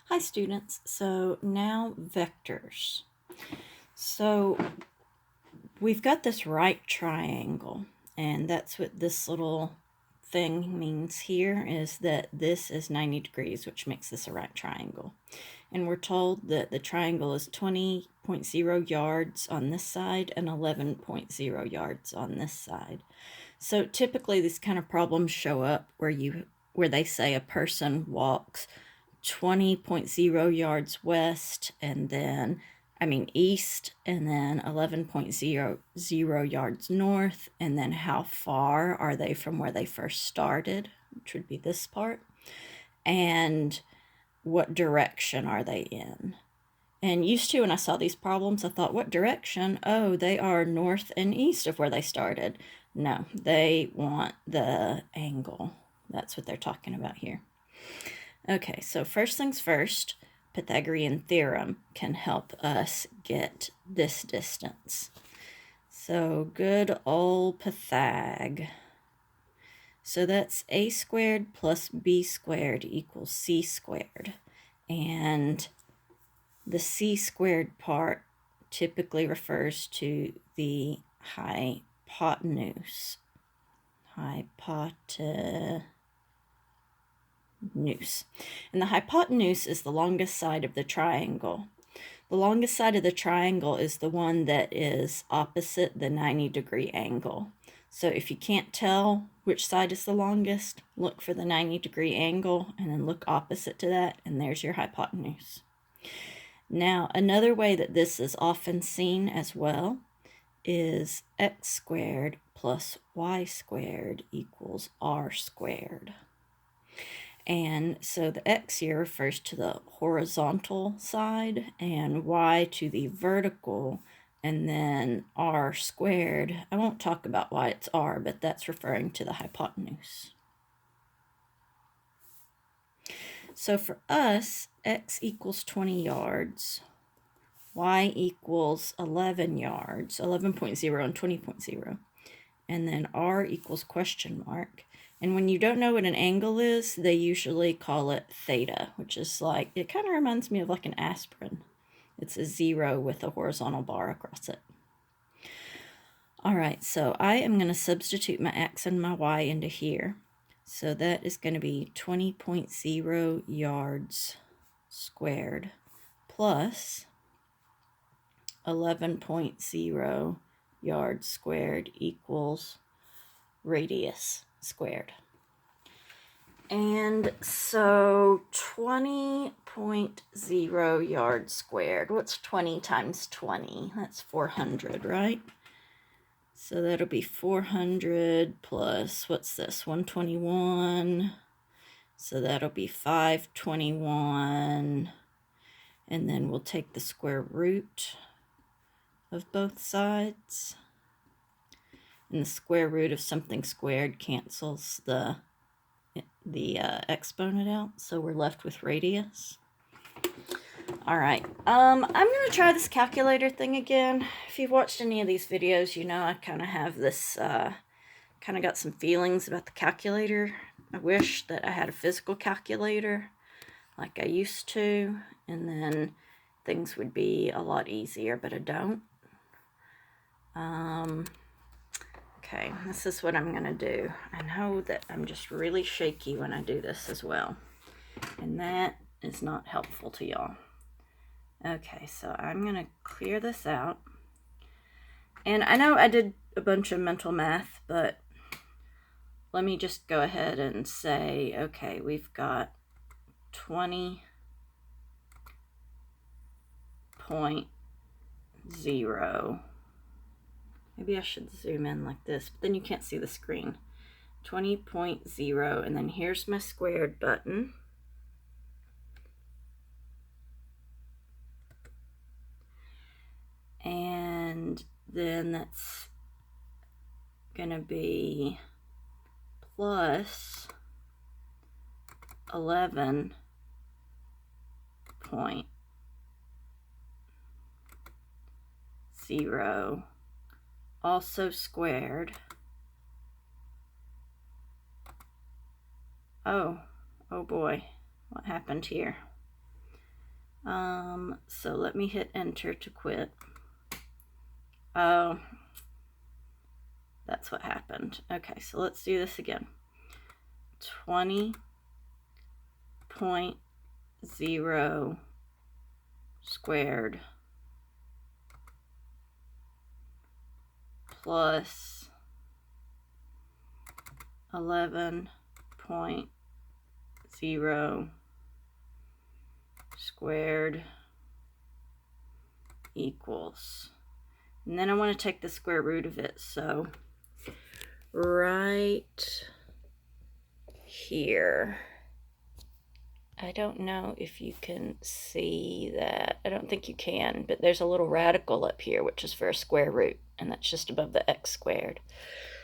Hi students, so now vectors. So we've got this right triangle, and that's what this little thing means here, is that this is 90 degrees, which makes this a right triangle. And we're told that the triangle is 20.0 yards on this side and 11.0 yards on this side. So typically these kind of problems show up where they say a person walks 20.0 yards west and then east, and then 11.0 yards north, and then how far are they from where they first started, which would be this part, and what direction are they in. And used to, when I saw these problems, I thought, what direction? Oh, they are north and east of where they started. No, they want the angle. That's what they're talking about here. Okay, so first things first, Pythagorean Theorem can help us get this distance. So good old Pythag. So that's a squared plus b squared equals c squared. And the c squared part typically refers to the hypotenuse. And the hypotenuse is the longest side of the triangle. The longest side of the triangle is the one that is opposite the 90-degree angle. So if you can't tell which side is the longest, look for the 90-degree angle and then look opposite to that, and there's your hypotenuse. Now, another way that this is often seen as well is x squared plus y squared equals r squared. And so the x here refers to the horizontal side and y to the vertical, and then r squared. I won't talk about why it's r, but that's referring to the hypotenuse. So for us, x equals 20 yards, y equals 11 yards, 11.0 and 20.0, and then r equals question mark. And when you don't know what an angle is, they usually call it theta, which is like, it kind of reminds me of like an aspirin. It's a 0 with a horizontal bar across it. All right, so I am going to substitute my x and my y into here. So that is going to be 20.0 yards squared plus 11.0 yards squared equals radius squared. And so 20.0 yards squared, what's 20 times 20? That's 400, right? So that'll be 400 plus, what's this, 121. So that'll be 521. And then we'll take the square root of both sides. And the square root of something squared cancels the exponent out, so we're left with radius. All right, I'm going to try this calculator thing again. If you've watched any of these videos, you know I kind of have this, kind of got some feelings about the calculator. I wish that I had a physical calculator like I used to, and then things would be a lot easier, but I don't. Okay, this is what I'm going to do. I know that I'm just really shaky when I do this as well, and that is not helpful to y'all. Okay, so I'm going to clear this out. And I know I did a bunch of mental math, but let me just go ahead and say, okay, we've got 20.0. Maybe I should zoom in like this, but then you can't see the screen. 20.0, and then here's my squared button. And then that's going to be plus 11.0, also squared. Oh boy, what happened here? So let me hit enter to quit. Oh, that's what happened. Okay, so let's do this again. 20.0 squared plus 11.0 squared equals, and then I want to take the square root of it, so right here, I don't know if you can see that. I don't think you can, but there's a little radical up here, which is for a square root, and that's just above the x squared.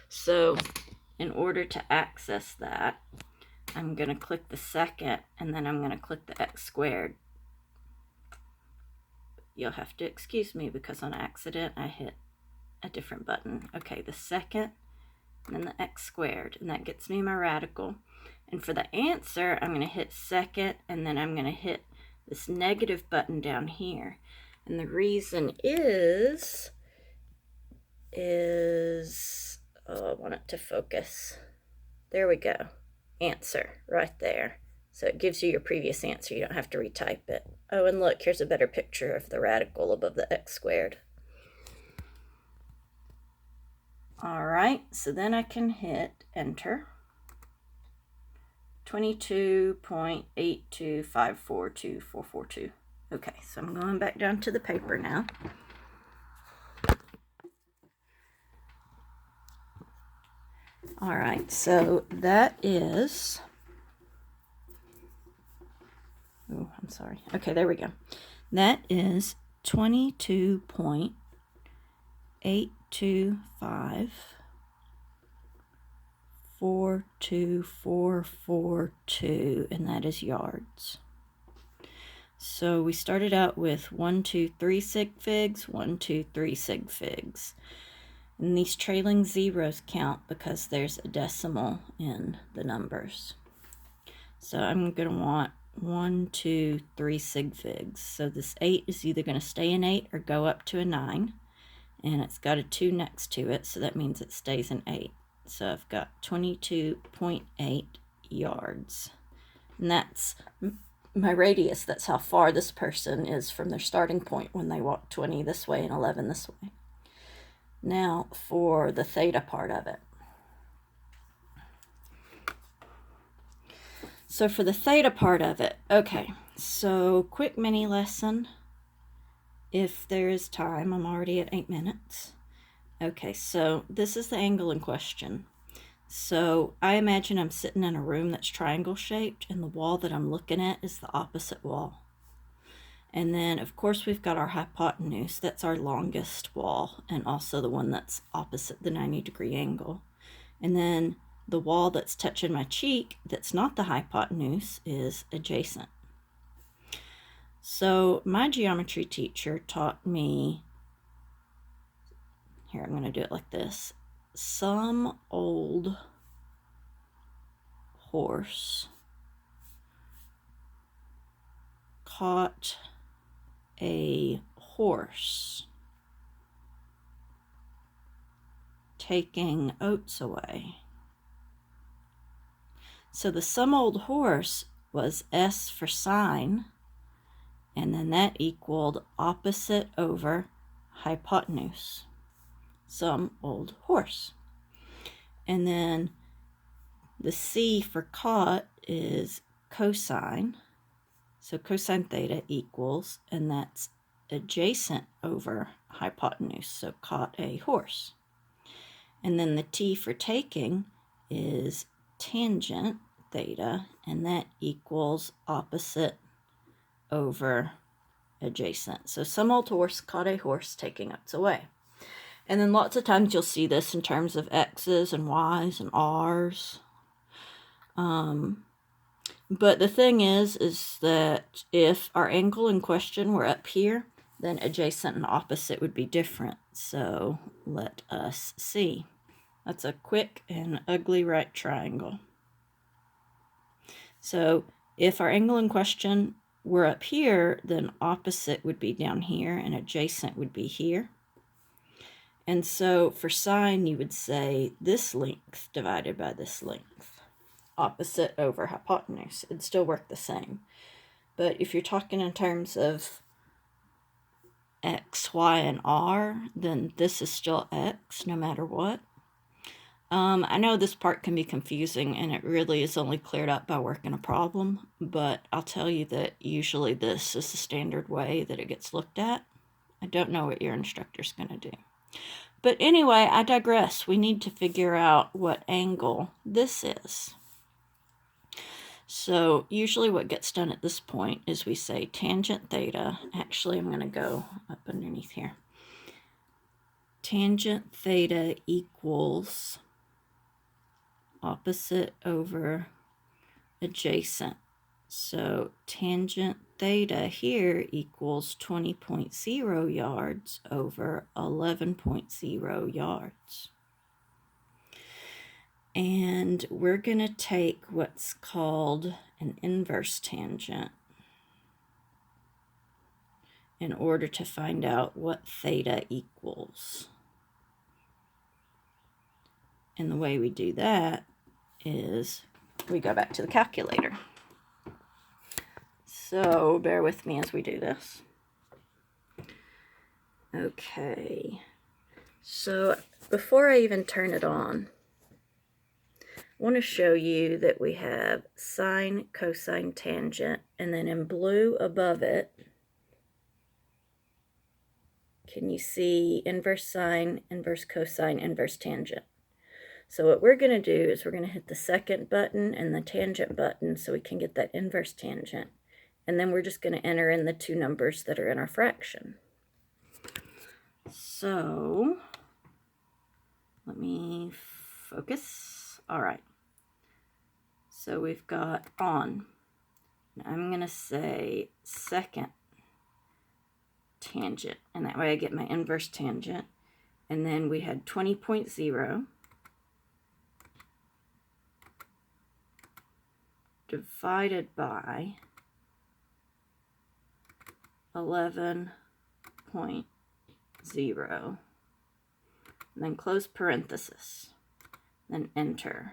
So in order to access that, I'm going to click the second, and then I'm going to click the x squared. You'll have to excuse me because on accident I hit a different button. Okay, the second, and then the x squared, and that gets me my radical. And for the answer, I'm going to hit second, and then I'm going to hit this negative button down here. And the reason is oh, I want it to focus. There we go. Answer right there. So it gives you your previous answer. You don't have to retype it. Oh, and look, here's a better picture of the radical above the x squared. All right, so then I can hit enter. 22.82542.442. Okay, so I'm going back down to the paper now. All right, so that is, oh, I'm sorry. Okay, there we go. That is 22.825.42442, and that is yards. So we started out with 1, 2, 3 sig figs, 1, 2, 3 sig figs. And these trailing zeros count because there's a decimal in the numbers. So I'm going to want 1, 2, 3 sig figs. So this 8 is either going to stay an 8 or go up to a 9. And it's got a 2 next to it, so that means it stays an 8. So I've got 22.8 yards. And that's my radius. That's how far this person is from their starting point when they walk 20 this way and 11 this way. Now for the theta part of it. So for the theta part of it, okay, so quick mini lesson. If there is time, I'm already at 8 minutes. Okay, so this is the angle in question. So I imagine I'm sitting in a room that's triangle shaped, and the wall that I'm looking at is the opposite wall. And then, of course, we've got our hypotenuse. That's our longest wall, and also the one that's opposite the 90-degree angle. And then the wall that's touching my cheek that's not the hypotenuse is adjacent. So my geometry teacher taught me, here, I'm going to do it like this. Some old horse caught a horse taking oats away. So the some old horse was S for sine, and then that equaled opposite over hypotenuse. Some old horse. And then the C for caught is cosine. So cosine theta equals, and that's adjacent over hypotenuse, so caught a horse. And then the T for taking is tangent theta, and that equals opposite over adjacent. So some old horse caught a horse taking oats away. And then lots of times you'll see this in terms of X's and Y's and R's. But the thing is that if our angle in question were up here, then adjacent and opposite would be different. So let us see. That's a quick and ugly right triangle. So if our angle in question we're up here, then opposite would be down here and adjacent would be here. And so for sine, you would say this length divided by this length. Opposite over hypotenuse. It'd still work the same. But if you're talking in terms of x, y, and r, then this is still x no matter what. I know this part can be confusing, and it really is only cleared up by working a problem, but I'll tell you that usually this is the standard way that it gets looked at. I don't know what your instructor's going to do. But anyway, I digress. We need to figure out what angle this is. So usually what gets done at this point is we say tangent theta. Actually, I'm going to go up underneath here. Tangent theta equals opposite over adjacent. So tangent theta here equals 20.0 yards over 11.0 yards. And we're going to take what's called an inverse tangent in order to find out what theta equals. And the way we do that is we go back to the calculator. So bear with me as we do this. Okay, so before I even turn it on, I want to show you that we have sine, cosine, tangent, and then in blue above it, can you see inverse sine, inverse cosine, inverse tangent? So what we're going to do is we're going to hit the second button and the tangent button so we can get that inverse tangent. And then we're just going to enter in the two numbers that are in our fraction. So let me focus. All right. So we've got on. I'm going to say second tangent. And that way I get my inverse tangent. And then we had 20.0 divided by 11.0, and then close parenthesis, then enter.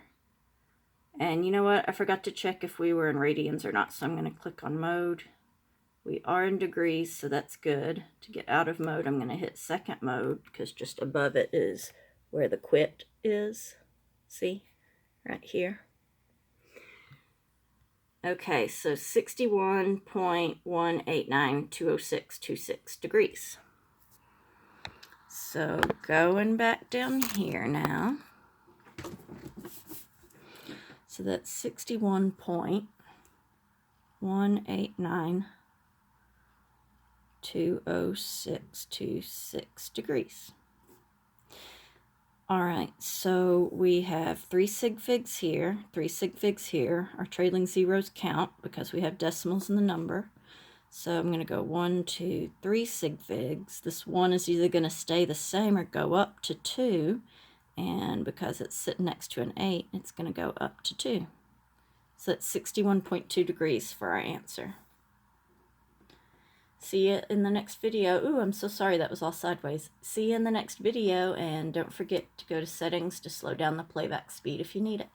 And you know what? I forgot to check if we were in radians or not, so I'm going to click on mode. We are in degrees, so that's good. To get out of mode, I'm going to hit second mode, because just above it is where the quit is. See? Right here. Okay, so 61.189,206.26 degrees. So going back down here now. So that's 61.189,206.26 degrees. All right, so we have 3 sig figs here, 3 sig figs here. Our trailing zeros count because we have decimals in the number. So I'm going to go 1, 2, 3 sig figs. This 1 is either going to stay the same or go up to 2. And because it's sitting next to an 8, it's going to go up to 2. So that's 61.2 degrees for our answer. See you in the next video. Ooh, I'm so sorry that was all sideways. See you in the next video, and don't forget to go to settings to slow down the playback speed if you need it.